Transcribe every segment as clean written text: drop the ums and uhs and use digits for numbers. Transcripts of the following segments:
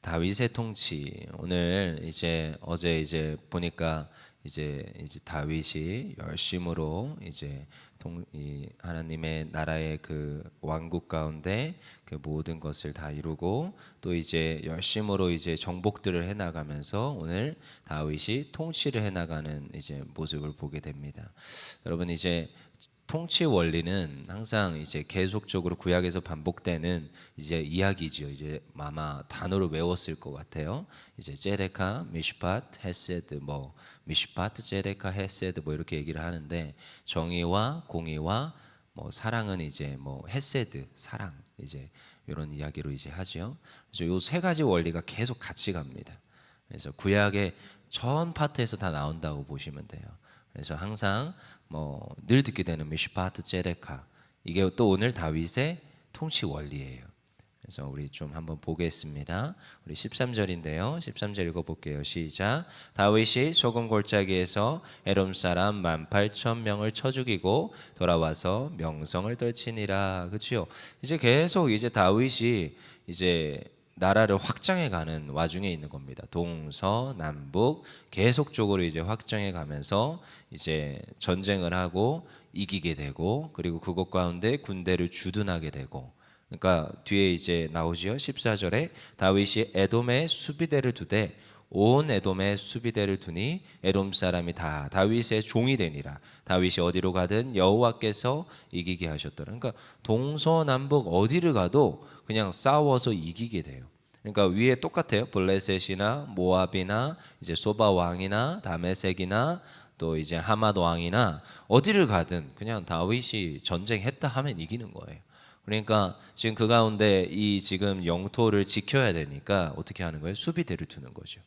다윗의 통치. 오늘 어제 보니까 이제 다윗이 열심으로 이 하나님의 나라의 그 왕국 가운데 그 모든 것을 다 이루고 또 이제 열심으로 이제 정복들을 해 나가면서 오늘 다윗이 통치를 해 나가는 이제 모습을 보게 됩니다. 여러분, 이제 통치 원리는 항상 이제 계속적으로 구약에서 반복되는 이제 이야기죠. 이제 아마 단어를 외웠을 것 같아요. 이제 제데카, 미시팟, 헤세드, 뭐 미시팟, 제데카, 헤세드 뭐 이렇게 얘기를 하는데, 정의와 공의와 뭐 사랑은 이제 뭐 헤세드, 사랑, 이제 이런 이야기로 이제 하죠. 그래서 요 세 가지 원리가 계속 같이 갑니다. 그래서 구약의 전 파트에서 다 나온다고 보시면 돼요. 그래서 항상 뭐 늘 듣게 되는 미시파트 제데카, 이게 또 오늘 다윗의 통치 원리예요. 그래서 우리 좀 한번 보겠습니다. 우리 13절인데요. 13절 읽어볼게요. 시작. 다윗이 소금 골짜기에서 에돔 사람 18,000명을 쳐 죽이고 돌아와서 명성을 떨치니라. 그렇죠? 이제 계속 이제 다윗이 이제 나라를 확장해 가는 와중에 있는 겁니다. 동서남북 계속적으로 이제 확장해 가면서 이제 전쟁을 하고 이기게 되고, 그리고 그것 가운데 군대를 주둔하게 되고. 그러니까 뒤에 이제 나오지요. 14절에 다윗이 에돔에 수비대를 두되 온 에돔에 수비대를 두니 에돔 사람이 다 다윗의 종이 되니라. 다윗이 어디로 가든 여호와께서 이기게 하셨더라. 그러니까 동서남북 어디를 가도 그냥 싸워서 이기게 돼요. 그러니까 위에 똑같아요. 블레셋이나 모압이나 이제 소바 왕이나 다메섹이나 또 이제 하맛 왕이나 어디를 가든 그냥 다윗이 전쟁했다 하면 이기는 거예요. 그러니까 지금 그 가운데 이 지금 영토를 지켜야 되니까 어떻게 하는 거예요? 수비대를 두는 거죠.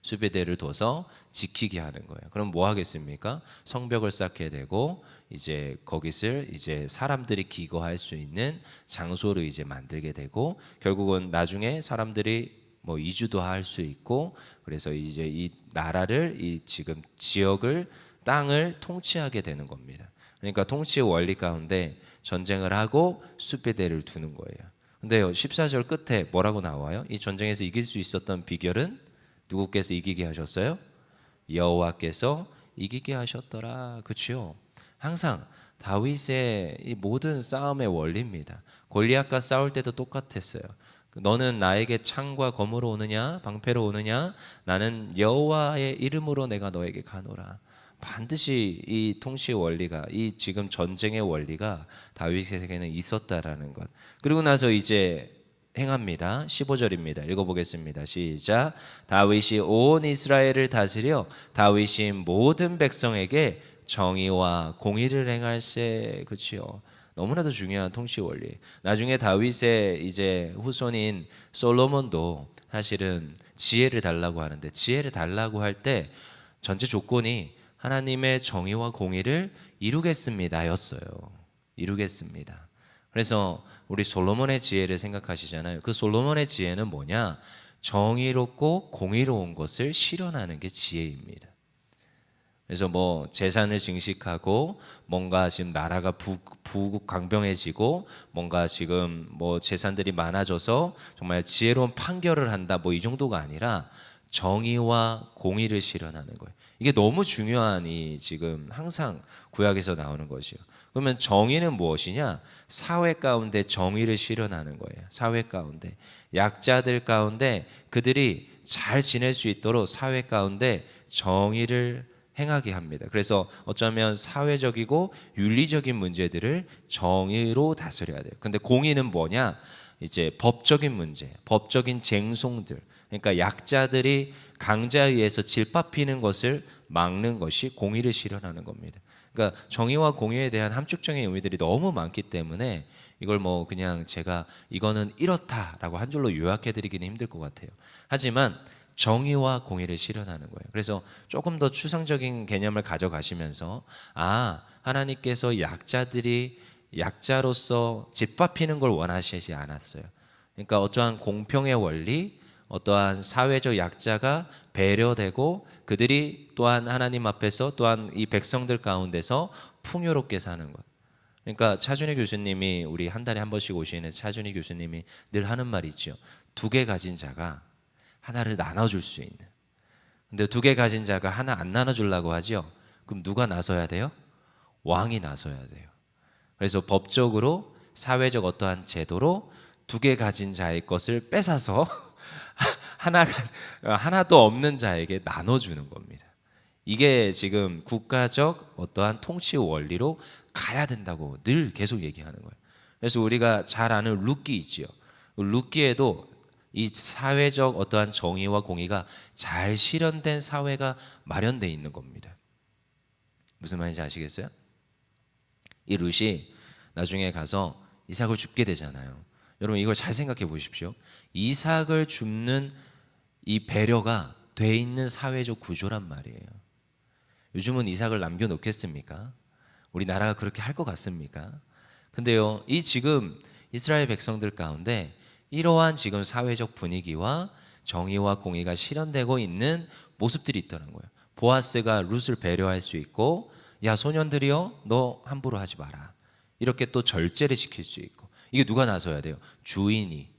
수비대를 둬서 지키게 하는 거예요. 그럼 뭐 하겠습니까? 성벽을 쌓게 되고 이제 거기를 이제 사람들이 기거할 수 있는 장소를 이제 만들게 되고, 결국은 나중에 사람들이 뭐 이주도 할 수 있고, 그래서 이제 이 나라를 이 지금 지역을 땅을 통치하게 되는 겁니다. 그러니까 통치의 원리 가운데 전쟁을 하고 수비대를 두는 거예요. 근데요, 14절 끝에 뭐라고 나와요? 이 전쟁에서 이길 수 있었던 비결은 누구께서 이기게 하셨어요? 여호와께서 이기게 하셨더라. 그렇죠? 항상 다윗의 이 모든 싸움의 원리입니다. 골리앗과 싸울 때도 똑같았어요. 너는 나에게 창과 검으로 오느냐 방패로 오느냐, 나는 여호와의 이름으로 내가 너에게 가노라. 반드시 이 통치의 원리가, 이 지금 전쟁의 원리가 다윗에게는 있었다라는 것. 그리고 나서 이제 행합니다. 15절입니다. 읽어보겠습니다. 시작. 다윗이 온 이스라엘을 다스려 다윗이 모든 백성에게 정의와 공의를 행할세. 그렇지요. 너무나도 중요한 통치 원리. 나중에 다윗의 이제 후손인 솔로몬도 사실은 지혜를 달라고 하는데, 지혜를 달라고 할 때 전제 조건이 하나님의 정의와 공의를 이루겠습니다였어요. 이루겠습니다. 그래서 우리 솔로몬의 지혜를 생각하시잖아요. 그 솔로몬의 지혜는 뭐냐? 정의롭고 공의로운 것을 실현하는 게 지혜입니다. 그래서 뭐 재산을 증식하고 뭔가 지금 나라가 부강병해지고 뭔가 지금 뭐 재산들이 많아져서 정말 지혜로운 판결을 한다, 뭐 이 정도가 아니라 정의와 공의를 실현하는 거예요. 이게 너무 중요한 이 지금 항상 구약에서 나오는 것이요. 그러면 정의는 무엇이냐? 사회 가운데 정의를 실현하는 거예요. 사회 가운데 약자들 가운데 그들이 잘 지낼 수 있도록 사회 가운데 정의를 행하게 합니다. 그래서 어쩌면 사회적이고 윤리적인 문제들을 정의로 다스려야 돼요. 근데 공의는 뭐냐? 이제 법적인 문제, 법적인 쟁송들. 그러니까 약자들이 강자에 의해서 질밥히는 것을 막는 것이 공의를 실현하는 겁니다. 그러니까 정의와 공의에 대한 함축적인 의미들이 너무 많기 때문에 이걸 뭐 그냥 제가 이거는 이렇다라고 한 줄로 요약해 드리기는 힘들 것 같아요. 하지만 정의와 공의를 실현하는 거예요. 그래서 조금 더 추상적인 개념을 가져가시면서, 하나님께서 약자들이 약자로서 짓밟히는 걸 원하시지 않았어요. 그러니까 어떠한 공평의 원리, 어떠한 사회적 약자가 배려되고 그들이 또한 하나님 앞에서 또한 이 백성들 가운데서 풍요롭게 사는 것. 그러니까 차준희 교수님이, 우리 한 달에 한 번씩 오시는 차준희 교수님이 늘 하는 말이 있죠. 두 개 가진 자가 하나를 나눠줄 수 있는. 근데 두 개 가진 자가 하나 안 나눠주려고 하죠. 그럼 누가 나서야 돼요? 왕이 나서야 돼요. 그래서 법적으로 사회적 어떠한 제도로 두 개 가진 자의 것을 뺏어서 하나도 없는 자에게 나눠주는 겁니다. 이게 지금 국가적 어떠한 통치 원리로 가야 된다고 늘 계속 얘기하는 거예요. 그래서 우리가 잘 아는 룻기 있지요. 룻기에도 이 사회적 어떠한 정의와 공의가 잘 실현된 사회가 마련되어 있는 겁니다. 무슨 말인지 아시겠어요? 이 룻이 나중에 가서 이삭을 줍게 되잖아요. 여러분 이걸 잘 생각해 보십시오. 이삭을 줍는 이 배려가 돼 있는 사회적 구조란 말이에요. 요즘은 이삭을 남겨놓겠습니까? 우리나라가 그렇게 할 것 같습니까? 근데요, 이 지금 이스라엘 백성들 가운데 이러한 지금 사회적 분위기와 정의와 공의가 실현되고 있는 모습들이 있다는 거예요. 보아스가 룻을 배려할 수 있고, 야 소년들이여 너 함부로 하지 마라, 이렇게 또 절제를 시킬 수 있고. 이게 누가 나서야 돼요? 주인이,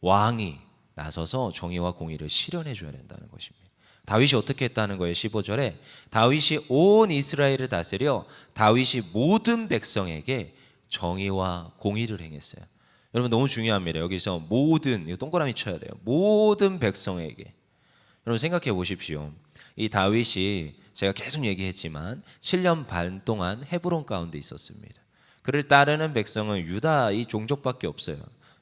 왕이 나서서 정의와 공의를 실현해 줘야 된다는 것입니다. 다윗이 어떻게 했다는 거예요? 15절에 다윗이 온 이스라엘을 다스려 다윗이 모든 백성에게 정의와 공의를 행했어요. 여러분 너무 중요합니다. 여기서 모든, 이거 동그라미 쳐야 돼요. 모든 백성에게. 여러분 생각해 보십시오. 이 다윗이 제가 계속 얘기했지만 7년 반 동안 헤브론 가운데 있었습니다. 그를 따르는 백성은 유다 이 종족밖에 없어요.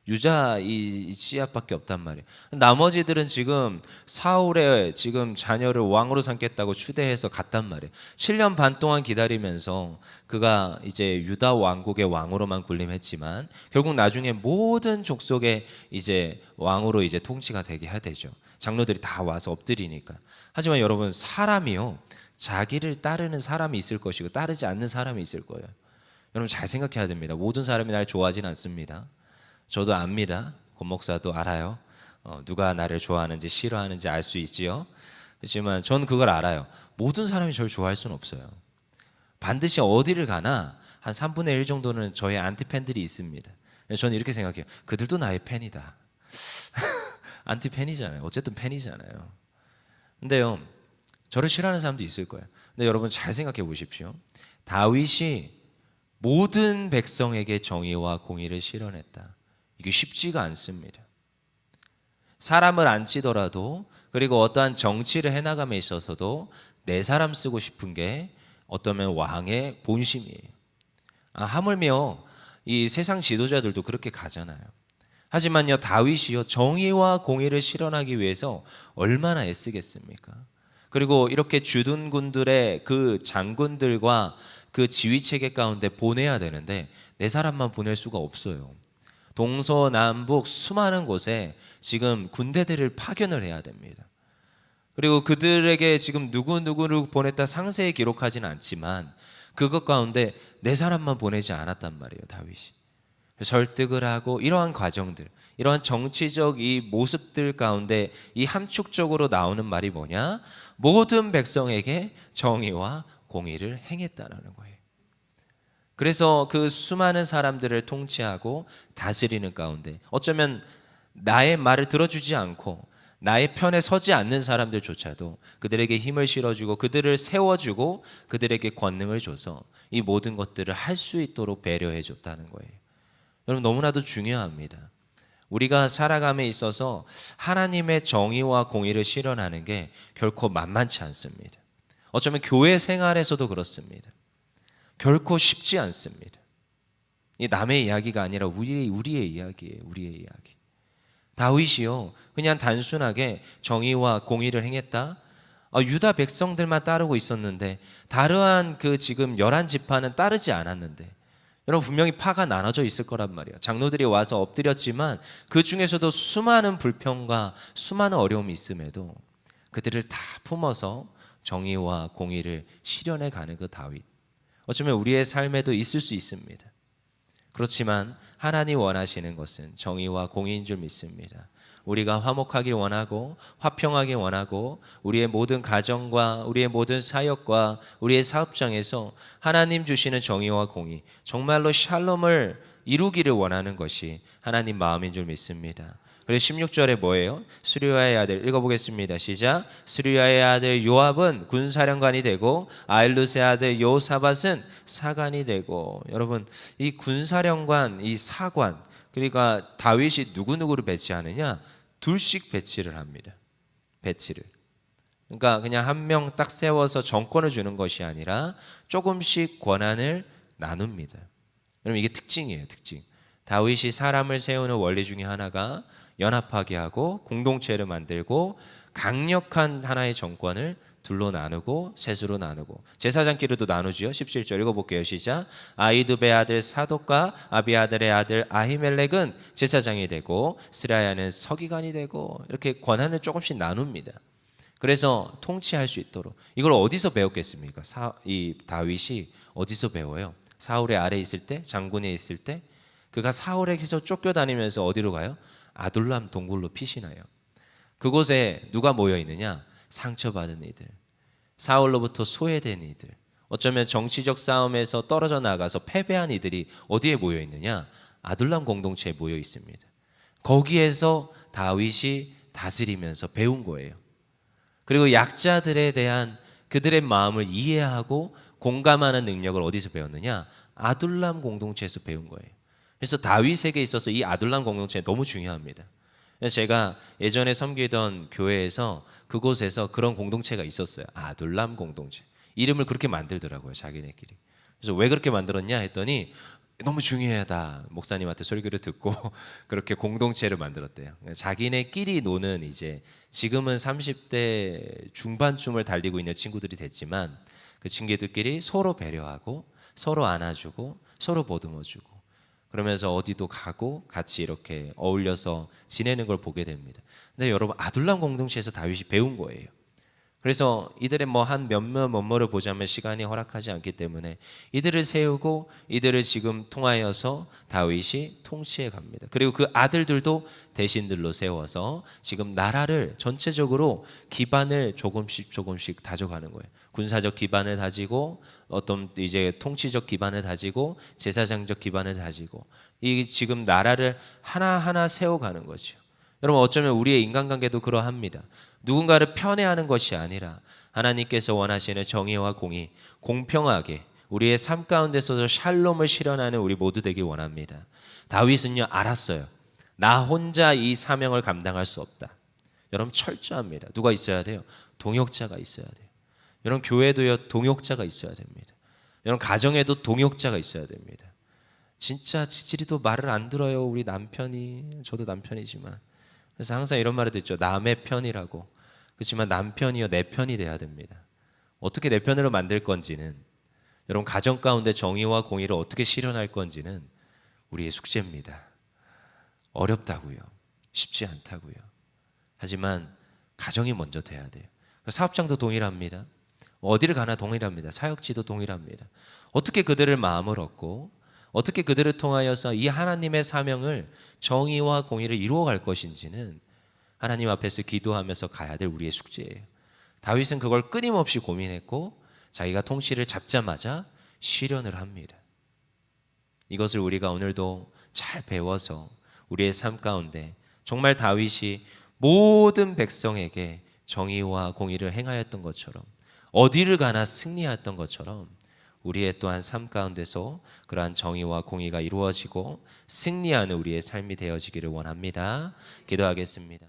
유자 이 씨앗밖에 없단 말이에요. 나머지들은 지금 사울의 지금 자녀를 왕으로 삼겠다고 추대해서 갔단 말이에요. 7년 반 동안 기다리면서 그가 이제 유다 왕국의 왕으로만 군림했지만 결국 나중에 모든 족속의 이제 왕으로 이제 통치가 되게 해야 되죠. 장로들이 다 와서 엎드리니까. 하지만 여러분 사람이요, 자기를 따르는 사람이 있을 것이고 따르지 않는 사람이 있을 거예요. 여러분 잘 생각해야 됩니다. 모든 사람이 날 좋아하지는 않습니다. 저도 압니다. 권 목사도 알아요. 누가 나를 좋아하는지 싫어하는지 알 수 있지요. 그렇지만 전 그걸 알아요. 모든 사람이 저를 좋아할 수는 없어요. 반드시 어디를 가나 한 3분의 1 정도는 저의 안티팬들이 있습니다. 저는 이렇게 생각해요. 그들도 나의 팬이다. 안티팬이잖아요. 어쨌든 팬이잖아요. 근데요, 저를 싫어하는 사람도 있을 거예요. 근데 여러분 잘 생각해 보십시오. 다윗이 모든 백성에게 정의와 공의를 실현했다. 이게 쉽지가 않습니다. 사람을 안 치더라도, 그리고 어떠한 정치를 해나감에 있어서도 내 사람 쓰고 싶은 게 어떠면 왕의 본심이에요. 하물며 이 세상 지도자들도 그렇게 가잖아요. 하지만요, 다윗이요, 정의와 공의를 실현하기 위해서 얼마나 애쓰겠습니까? 그리고 이렇게 주둔 군들의 그 장군들과 그 지휘 체계 가운데 보내야 되는데 내 사람만 보낼 수가 없어요. 동서남북 수많은 곳에 지금 군대들을 파견을 해야 됩니다. 그리고 그들에게 지금 누구누구를 보냈다 상세히 기록하지는 않지만 그것 가운데 내 사람만 보내지 않았단 말이에요, 다윗이. 설득을 하고 이러한 과정들, 이러한 정치적 이 모습들 가운데 이 함축적으로 나오는 말이 뭐냐? 모든 백성에게 정의와 공의를 행했다라는 거예요. 그래서 그 수많은 사람들을 통치하고 다스리는 가운데 어쩌면 나의 말을 들어주지 않고 나의 편에 서지 않는 사람들조차도 그들에게 힘을 실어주고 그들을 세워주고 그들에게 권능을 줘서 이 모든 것들을 할 수 있도록 배려해 줬다는 거예요. 여러분 너무나도 중요합니다. 우리가 살아감에 있어서 하나님의 정의와 공의를 실현하는 게 결코 만만치 않습니다. 어쩌면 교회 생활에서도 그렇습니다. 결코 쉽지 않습니다. 이 남의 이야기가 아니라 우리의 이야기예요. 우리의 이야기. 다윗이요, 그냥 단순하게 정의와 공의를 행했다. 유다 백성들만 따르고 있었는데 다르한 그 지금 11지파는 따르지 않았는데, 여러분 분명히 파가 나눠져 있을 거란 말이에요. 장로들이 와서 엎드렸지만 그 중에서도 수많은 불평과 수많은 어려움이 있음에도 그들을 다 품어서 정의와 공의를 실현해 가는 그 다윗. 어쩌면 우리의 삶에도 있을 수 있습니다. 그렇지만 하나님 원하시는 것은 정의와 공의인 줄 믿습니다. 우리가 화목하길 원하고 화평하길 원하고 우리의 모든 가정과 우리의 모든 사역과 우리의 사업장에서 하나님 주시는 정의와 공의, 정말로 샬롬을 이루기를 원하는 것이 하나님 마음인 줄 믿습니다. 그리고 16절에 뭐예요? 스루야의 아들, 읽어보겠습니다. 시작. 스루야의 아들 요압은 군사령관이 되고 아일루스의 아들 요사밧은 사관이 되고. 여러분, 이 군사령관, 이 사관, 그러니까 다윗이 누구누구를 배치하느냐? 둘씩 배치를 합니다. 배치를. 그러니까 그냥 한 명 딱 세워서 정권을 주는 것이 아니라 조금씩 권한을 나눕니다. 여러분, 이게 특징이에요. 특징. 다윗이 사람을 세우는 원리 중에 하나가 연합하게 하고 공동체를 만들고 강력한 하나의 정권을 둘로 나누고 셋으로 나누고. 제사장끼리도 나누지요. 17절 읽어볼게요. 시작. 아이두베 아들 사독과 아비아들의 아들 아히멜렉은 제사장이 되고 스라야는 서기관이 되고, 이렇게 권한을 조금씩 나눕니다. 그래서 통치할 수 있도록. 이걸 어디서 배웠겠습니까? 이 다윗이 어디서 배워요? 사울의 아래에 있을 때, 장군에 있을 때, 그가 사울에게서 쫓겨다니면서 어디로 가요? 아둘람 동굴로 피신해요. 그곳에 누가 모여 있느냐? 상처받은 이들, 사울로부터 소외된 이들, 어쩌면 정치적 싸움에서 떨어져 나가서 패배한 이들이 어디에 모여 있느냐? 아둘람 공동체에 모여 있습니다. 거기에서 다윗이 다스리면서 배운 거예요. 그리고 약자들에 대한 그들의 마음을 이해하고 공감하는 능력을 어디서 배웠느냐? 아둘람 공동체에서 배운 거예요. 그래서 다윗에게 있어서 이 아둘람 공동체 너무 중요합니다. 제가 예전에 섬기던 교회에서 그곳에서 그런 공동체가 있었어요. 아둘람 공동체. 이름을 그렇게 만들더라고요, 자기네끼리. 그래서 왜 그렇게 만들었냐 했더니 너무 중요하다. 목사님한테 설교를 듣고 그렇게 공동체를 만들었대요. 자기네끼리 노는, 이제 지금은 30대 중반쯤을 달리고 있는 친구들이 됐지만 그 친구들끼리 서로 배려하고 서로 안아주고 서로 보듬어주고 그러면서 어디도 가고 같이 이렇게 어울려서 지내는 걸 보게 됩니다. 근데 여러분, 아둘람 공동체에서 다윗이 배운 거예요. 그래서 이들의 한 몇몇 뭐뭐를 보자면 시간이 허락하지 않기 때문에 이들을 세우고 이들을 지금 통하여서 다윗이 통치해 갑니다. 그리고 그 아들들도 대신들로 세워서 지금 나라를 전체적으로 기반을 조금씩 다져가는 거예요. 군사적 기반을 다지고 어떤 이제 통치적 기반을 다지고 제사장적 기반을 다지고 이 지금 나라를 하나하나 세워가는 거죠. 여러분, 어쩌면 우리의 인간관계도 그러합니다. 누군가를 편애하는 것이 아니라 하나님께서 원하시는 정의와 공의, 공평하게 우리의 삶 가운데서 샬롬을 실현하는 우리 모두 되길 원합니다. 다윗은요, 알았어요. 나 혼자 이 사명을 감당할 수 없다. 여러분, 철저합니다. 누가 있어야 돼요? 동역자가 있어야 돼요. 여러분, 교회도요, 동역자가 있어야 됩니다. 여러분, 가정에도 동역자가 있어야 됩니다. 진짜 지지리도 말을 안 들어요. 우리 남편이. 저도 남편이지만. 그래서 항상 이런 말을 듣죠. 남의 편이라고. 그렇지만 남편이요, 내 편이 돼야 됩니다. 어떻게 내 편으로 만들 건지는, 여러분, 가정 가운데 정의와 공의를 어떻게 실현할 건지는 우리의 숙제입니다. 어렵다고요. 쉽지 않다고요. 하지만 가정이 먼저 돼야 돼요. 사업장도 동일합니다. 어디를 가나 동일합니다. 사역지도 동일합니다. 어떻게 그들을 마음을 얻고 어떻게 그들을 통하여서 이 하나님의 사명을, 정의와 공의를 이루어갈 것인지는 하나님 앞에서 기도하면서 가야 될 우리의 숙제예요. 다윗은 그걸 끊임없이 고민했고 자기가 통치를 잡자마자 실현을 합니다. 이것을 우리가 오늘도 잘 배워서 우리의 삶 가운데 정말 다윗이 모든 백성에게 정의와 공의를 행하였던 것처럼, 어디를 가나 승리했던 것처럼 우리의 또한 삶 가운데서 그러한 정의와 공의가 이루어지고 승리하는 우리의 삶이 되어지기를 원합니다. 기도하겠습니다.